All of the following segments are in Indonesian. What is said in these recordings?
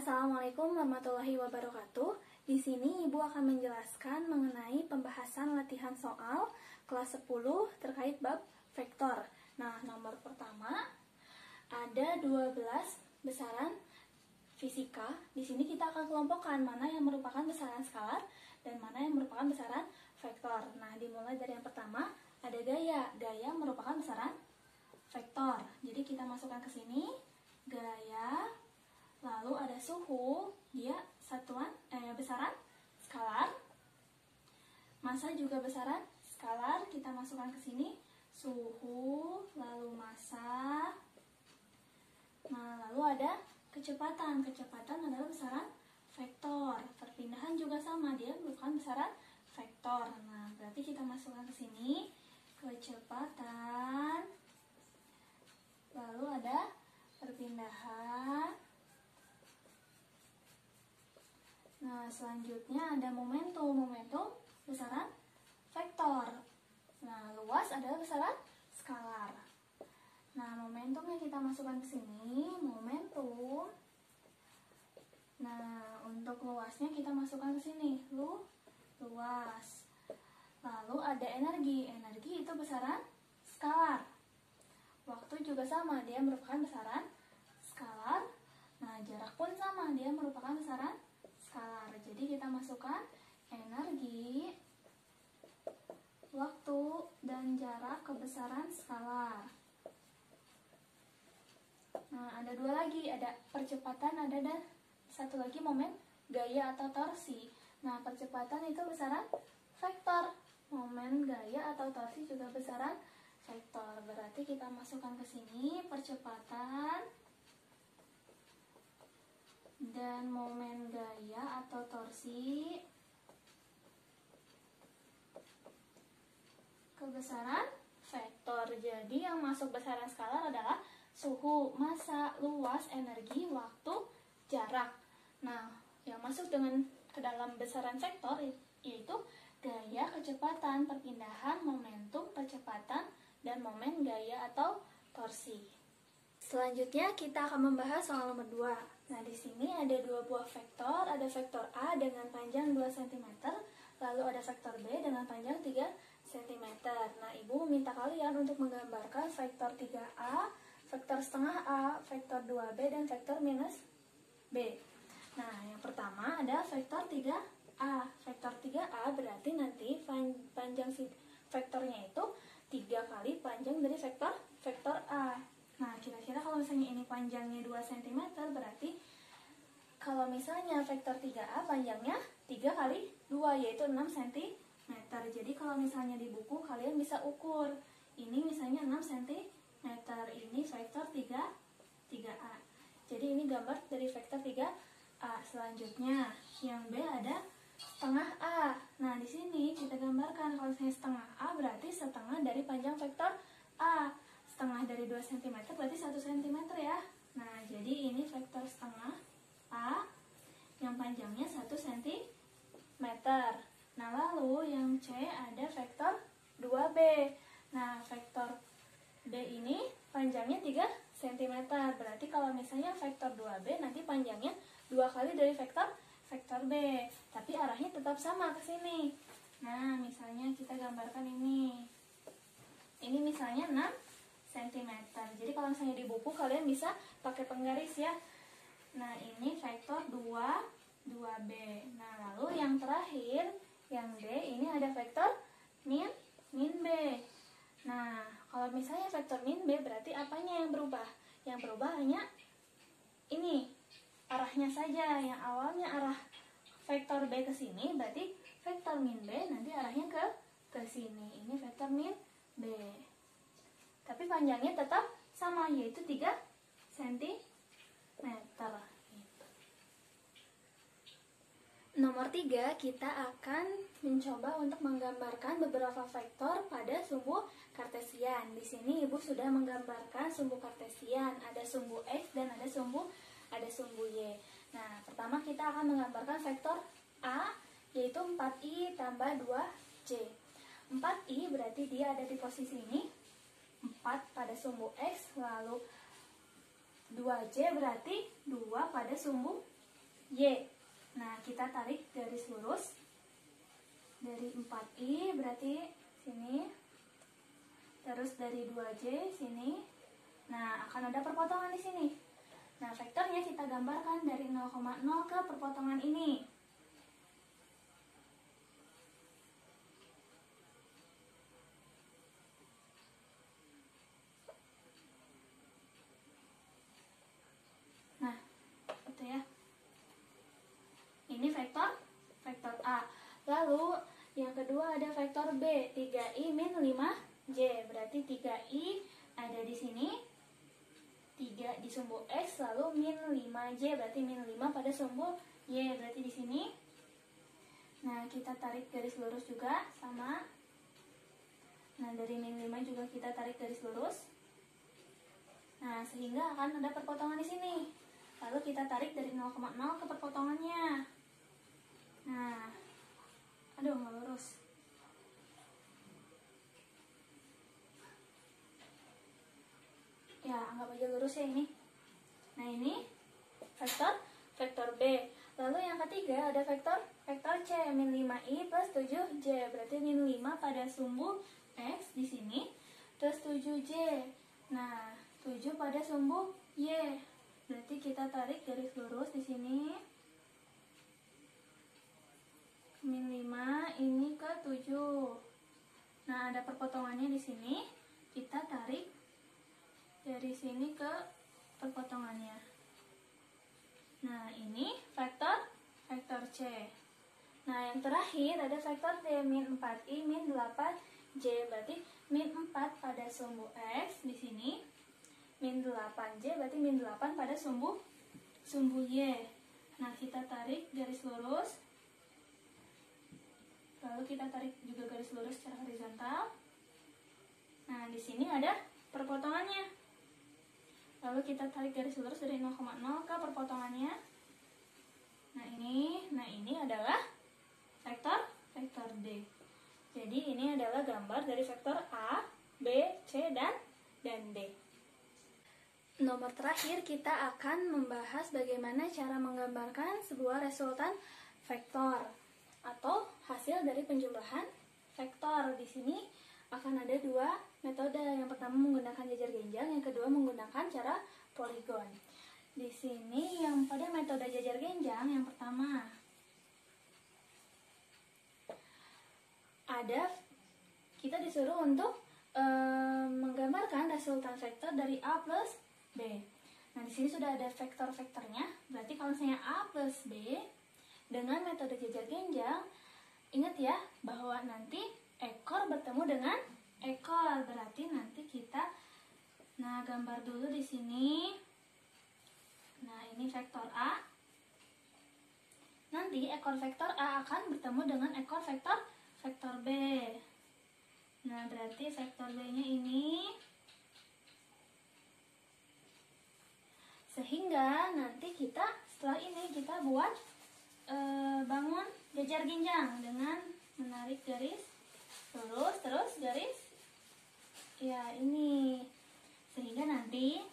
Assalamualaikum warahmatullahi wabarakatuh. Di sini Ibu akan menjelaskan mengenai pembahasan latihan soal kelas 10 terkait bab vektor. Nah, nomor pertama ada 12 besaran fisika. Di sini kita akan kelompokkan mana yang merupakan besaran skalar dan mana yang merupakan besaran vektor. Nah, dimulai dari yang pertama ada gaya. Gaya merupakan besaran vektor. Jadi kita masukkan ke sini gaya. Lalu ada suhu, dia besaran skalar. Massa juga besaran skalar, kita masukkan ke sini suhu, lalu massa. Nah, lalu ada kecepatan. Kecepatan adalah besaran vektor. Perpindahan juga sama, dia merupakan besaran vektor. Nah, berarti kita masukkan ke sini kecepatan. Lalu ada perpindahan. Nah, selanjutnya ada momentum. Momentum besaran vektor. Nah, luas adalah besaran skalar. Nah, momentum yang kita masukkan ke sini, momentum. Nah, untuk luasnya kita masukkan ke sini, luas. Lalu ada energi. Energi itu besaran skalar. Waktu juga sama, dia merupakan besaran skalar. Nah, jarak pun sama, dia merupakan besaran skalar. Jadi kita masukkan energi, waktu, dan jarak ke besaran skalar. Nah, ada dua lagi, ada percepatan, ada dan satu lagi momen gaya atau torsi. Nah, percepatan itu besaran vektor. Momen gaya atau torsi juga besaran vektor. Berarti kita masukkan ke sini percepatan dan momen gaya atau torsi ke besaran vektor. Jadi yang masuk besaran skalar adalah suhu, massa, luas, energi, waktu, jarak. Nah, yang masuk ke dalam besaran vektor yaitu gaya, kecepatan, perpindahan, momentum, percepatan, dan momen gaya atau torsi. Selanjutnya kita akan membahas soal nomor 2. Nah, di sini ada dua buah vektor, ada vektor A dengan panjang 2 cm, lalu ada vektor B dengan panjang 3 cm. Nah, Ibu meminta kalian untuk menggambarkan vektor 3A, vektor setengah A, vektor 2B, dan vektor minus B. Nah, yang pertama ada vektor 3A. Vektor 3A berarti nanti panjang vektornya itu 3 kali panjang dari vektor A. Nah, kira-kira kalau misalnya ini panjangnya 2 cm, berarti kalau misalnya vektor 3A panjangnya 3 kali 2, yaitu 6 cm. Jadi kalau misalnya di buku kalian bisa ukur. Ini misalnya 6 cm, ini vektor 3A. Jadi ini gambar dari vektor 3A. Selanjutnya, yang B ada setengah A. Nah, di sini kita gambarkan kalau misalnya setengah A berarti setengah dari panjang vektor A. Setengah dari 2 cm berarti 1 cm ya. Nah, jadi ini vektor setengah A yang panjangnya 1 cm. Nah, lalu yang C ada vektor 2B. Nah, vektor B ini panjangnya 3 cm. Berarti kalau misalnya vektor 2B nanti panjangnya 2 kali dari vektor B. Tapi arahnya tetap sama ke sini. Nah, misalnya kita gambarkan ini. Ini misalnya 6 cm. Jadi kalau misalnya di buku kalian bisa pakai penggaris ya. Nah, ini vektor 2B. Nah, lalu yang terakhir, yang D, ini ada vektor min B. Nah, kalau misalnya vektor min B berarti apanya yang berubah? Yang berubah hanya ini, arahnya saja. Yang awalnya arah vektor B ke sini, berarti vektor min B nanti arahnya ke sini. Ini vektor min B. Tapi panjangnya tetap sama, yaitu 3 cm. Nomor 3, kita akan mencoba untuk menggambarkan beberapa vektor pada sumbu kartesian. Di sini Ibu sudah menggambarkan sumbu kartesian, ada sumbu X dan ada sumbu Y. Nah, pertama kita akan menggambarkan vektor A, yaitu 4i tambah 2j. 4i berarti dia ada di posisi ini, 4 pada sumbu X, lalu 2j berarti 2 pada sumbu Y. Nah, kita tarik garis lurus dari 4I berarti sini, terus dari 2J sini. Nah, akan ada perpotongan di sini. Nah, vektornya kita gambarkan dari 0,0 ke perpotongan ini. Nah, itu ya. Ini vektor A. Lalu yang kedua ada vektor B, 3I min 5J. Berarti 3I ada di sini, 3 di sumbu X, lalu min 5J, berarti min 5 pada sumbu Y, berarti di sini. Nah, kita tarik garis lurus juga, sama. Nah, dari min 5 juga kita tarik garis lurus. Nah, sehingga akan ada perpotongan di sini. Lalu kita tarik dari 0,0 ke perpotongannya. Nah, aduh, nggak lurus. Ya, anggap aja lurus ya ini. Nah, ini vektor B. Lalu yang ketiga ada vektor C, min 5I plus 7J. Berarti min 5 pada sumbu X di sini, terus 7J. Nah, 7 pada sumbu Y. Berarti kita tarik garis lurus di sini. Min 5 ini ke 7. Nah, ada perpotongannya di sini. Kita tarik dari sini ke perpotongannya. Nah, ini vektor C. Nah, yang terakhir ada vektor D, min 4I min 8J. Berarti min 4 pada sumbu X di sini, min 8J, berarti min 8 pada sumbu Y. Nah, kita tarik garis lurus. Lalu kita tarik juga garis lurus secara horizontal. Nah, di sini ada perpotongannya. Lalu kita tarik garis lurus dari 0,0 ke perpotongannya. Nah, ini adalah vektor D. Jadi ini adalah gambar dari vektor A, B, C, dan D. Nomor terakhir kita akan membahas bagaimana cara menggambarkan sebuah resultan vektor atau hasil dari penjumlahan vektor. Di sini akan ada dua metode. Yang pertama menggunakan jajar genjang, yang kedua menggunakan cara poligon. Di sini yang pada metode jajar genjang, yang pertama kita disuruh untuk menggambarkan resultan vektor dari A plus B. Nah, di sini sudah ada vektor-vektornya. Berarti kalau misalnya A plus B dengan metode jajar genjang, ingat ya bahwa nanti ekor bertemu dengan ekor. Berarti nanti kita gambar dulu di sini. Nah, ini vektor A. Nanti ekor vektor A akan bertemu dengan ekor vektor B. Nah, berarti vektor B-nya ini. Sehingga nanti setelah ini kita buat bangun jajar genjang dengan menarik garis lurus, terus garis ini. Sehingga nanti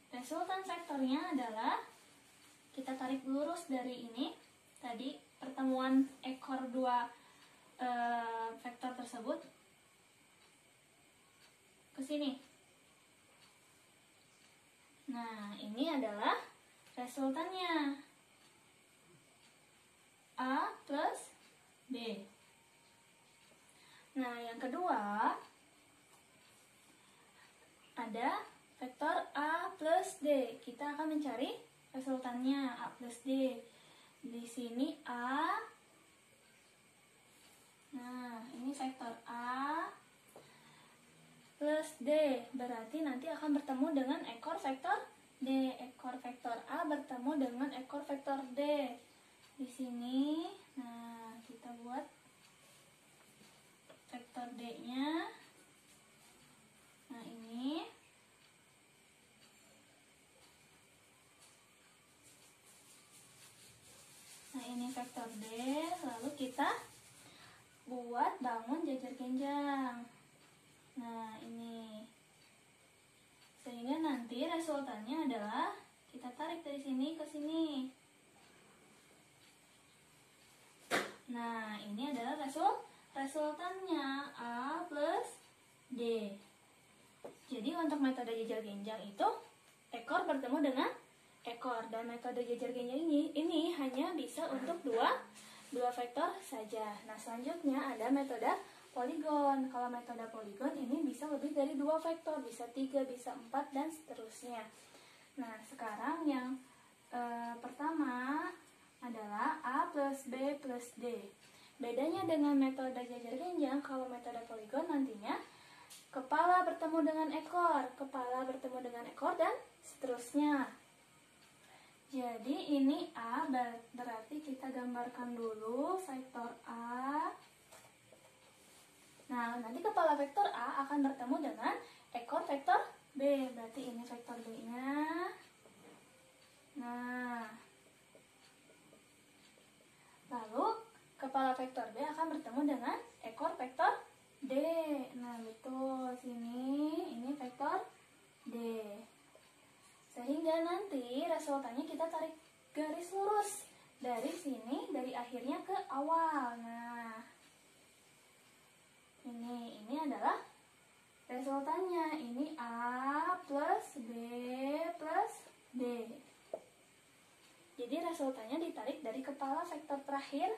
resultan vektornya adalah kita tarik lurus dari ini tadi, pertemuan ekor dua vektor tersebut ke sini. Nah, ini adalah resultannya A plus B. Nah, yang kedua ada vektor A plus D. Kita akan mencari resultannya A plus D. Di sini A. Nah, ini vektor A plus D. Berarti nanti akan bertemu dengan ekor vektor D. Ekor vektor A bertemu dengan ekor vektor D. Di sini, nah, kita buat vektor D-nya. Nah, ini. Nah, ini vektor D. Lalu kita buat bangun jajar genjang. Nah, ini. Sehingga nanti resultannya adalah Kita tarik dari sini ke sini. Nah, ini adalah resultannya A plus D. Jadi untuk metode jejer genjang itu ekor bertemu dengan ekor, dan metode jejer genjang ini hanya bisa untuk dua vektor saja. Nah, selanjutnya ada metode poligon. Kalau metode poligon ini bisa lebih dari 2 vektor, bisa 3, bisa 4, dan seterusnya. Nah, sekarang yang pertama adalah A plus B plus D. Bedanya dengan metode jejer genjang, kalau metode poligon nantinya kepala bertemu dengan ekor, kepala bertemu dengan ekor, dan seterusnya. Jadi ini A, berarti kita gambarkan dulu vektor A. Nah, nanti kepala vektor A akan bertemu dengan ekor vektor B, berarti ini vektor B-nya. Nah, lalu kepala vektor B akan bertemu dengan ekor vektor D. Nah, betul, sini ini vektor D. Sehingga nanti resultannya kita tarik garis lurus dari sini, dari akhirnya ke awal. Nah, ini adalah resultannya. Ini A plus B plus D. Jadi resultannya ditarik dari kepala vektor terakhir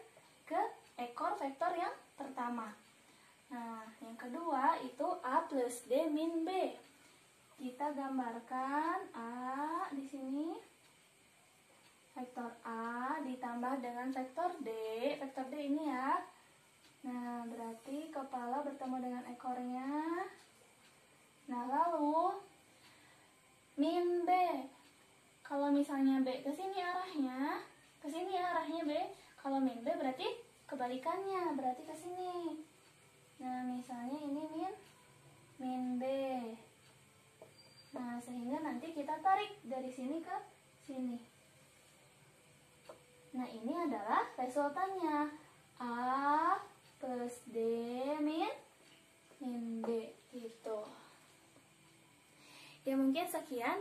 ke ekor vektor yang pertama. Nah, yang kedua itu A plus D min B. Kita gambarkan A di sini. Vektor A ditambah dengan vektor D. Vektor D ini ya. Nah, berarti kepala bertemu dengan ekornya. Nah, lalu min B. Kalau misalnya B ke sini arahnya B. Kalau min B berarti kebalikannya, berarti ke sini. Nah, misalnya ini min B. Nah, sehingga nanti kita tarik dari sini ke sini. Nah, ini adalah resultannya. A plus D min D. Gitu. Ya, mungkin sekian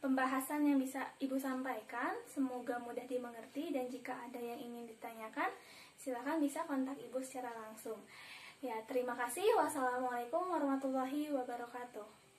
pembahasan yang bisa Ibu sampaikan. Semoga mudah dimengerti, dan jika ada yang ingin ditanyakan, silakan bisa kontak Ibu secara langsung. Ya, terima kasih. Wassalamualaikum warahmatullahi wabarakatuh.